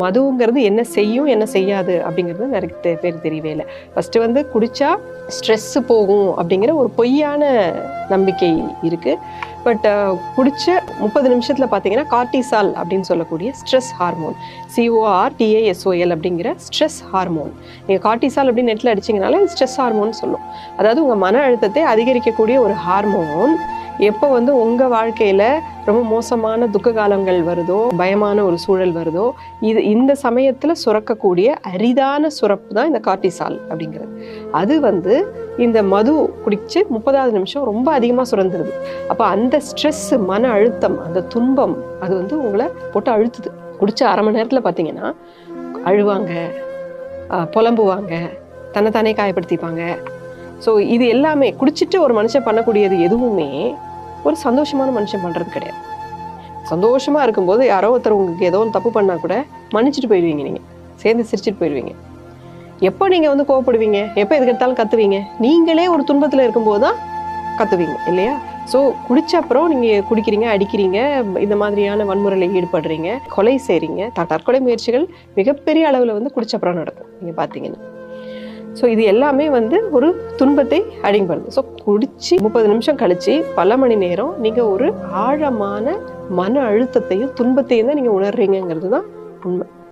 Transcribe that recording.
மதுங்கிறது என்ன செய்யும் என்ன செய்யாது அப்படிங்கிறது நிறைய பேர் தெரியவே இல்லை. ஃபர்ஸ்ட் வந்து குடிச்சா ஸ்ட்ரெஸ் போகும் அப்படிங்கிற ஒரு பொய்யான நம்பிக்கை இருக்கு. பட் குடிச்ச 30 நிமிஷத்துல பார்த்தீங்கன்னா கார்டிசால் அப்படின்னு சொல்லக்கூடிய ஸ்ட்ரெஸ் ஹார்மோன், CORTISOL அப்படிங்கிற ஸ்ட்ரெஸ் ஹார்மோன். நீங்கள் கார்டிசால் அப்படின்னு நெட்டில் அடிச்சிங்கனாலே ஸ்ட்ரெஸ் ஹார்மோன் சொல்லும். அதாவது உங்கள் மன அழுத்தத்தை அதிகரிக்கக்கூடிய ஒரு ஹார்மோன். எப்போ வந்து உங்கள் வாழ்க்கையில் ரொம்ப மோசமான துக்க காலங்கள் வருதோ, பயமான ஒரு சூழல் வருதோ, இந்த சமயத்தில் சுரக்கக்கூடிய அரிதான சுரப்பு தான் இந்த கார்டிசால் அப்படிங்கிறது. அது வந்து இந்த மது குடிச்சு 30வது நிமிஷம் ரொம்ப அதிகமாக சுரந்துருது. அப்போ அந்த ஸ்ட்ரெஸ், மன அழுத்தம், அந்த துன்பம் அது வந்து உங்களை போட்டு அழுத்துது. குடிச்ச அரை மணி நேரத்தில் பார்த்தீங்கன்னா அழுவாங்க, புலம்புவாங்க, தன்னைத்தானே காயப்படுத்திப்பாங்க. ஸோ இது எல்லாமே குடிச்சிட்டு ஒரு மனுஷன் பண்ணக்கூடியது எதுவுமே ஒரு சந்தோஷமான மனுஷன் பண்ணுறது கிடையாது. சந்தோஷமாக இருக்கும்போது யாரோ ஒருத்தர் உங்களுக்கு ஏதோ ஒரு தப்பு பண்ணால் கூட மன்னிச்சுட்டு போயிடுவீங்க, நீங்கள் சேர்ந்து சிரிச்சுட்டு போயிடுவீங்க. எப்போ நீங்கள் வந்து கோவப்படுவீங்க, எப்போ எதுக்கு எடுத்தாலும் கத்துவீங்க, நீங்களே ஒரு துன்பத்தில் இருக்கும்போது தான் கத்துவீங்க இல்லையா? ஸோ குடிச்ச அப்புறம் நீங்கள் குடிக்கிறீங்க, அடிக்கிறீங்க, இந்த மாதிரியான வன்முறையில் ஈடுபடுறீங்க, கொலை செய்கிறீங்க. தற்கொலை முயற்சிகள் மிகப்பெரிய அளவில் வந்து குடிச்ச அப்புறம் நடக்கும் நீங்கள் பார்த்தீங்கன்னா. ஸோ இது எல்லாமே வந்து ஒரு துன்பத்தை அடிங்கப்படுது. ஸோ குடிச்சு 30 நிமிஷம் கழிச்சு பல மணி நேரம் நீங்கள் ஒரு ஆழமான மன அழுத்தத்தையும் துன்பத்தையும் தான் நீங்கள் உணர்றீங்கிறது தான் உண்மை.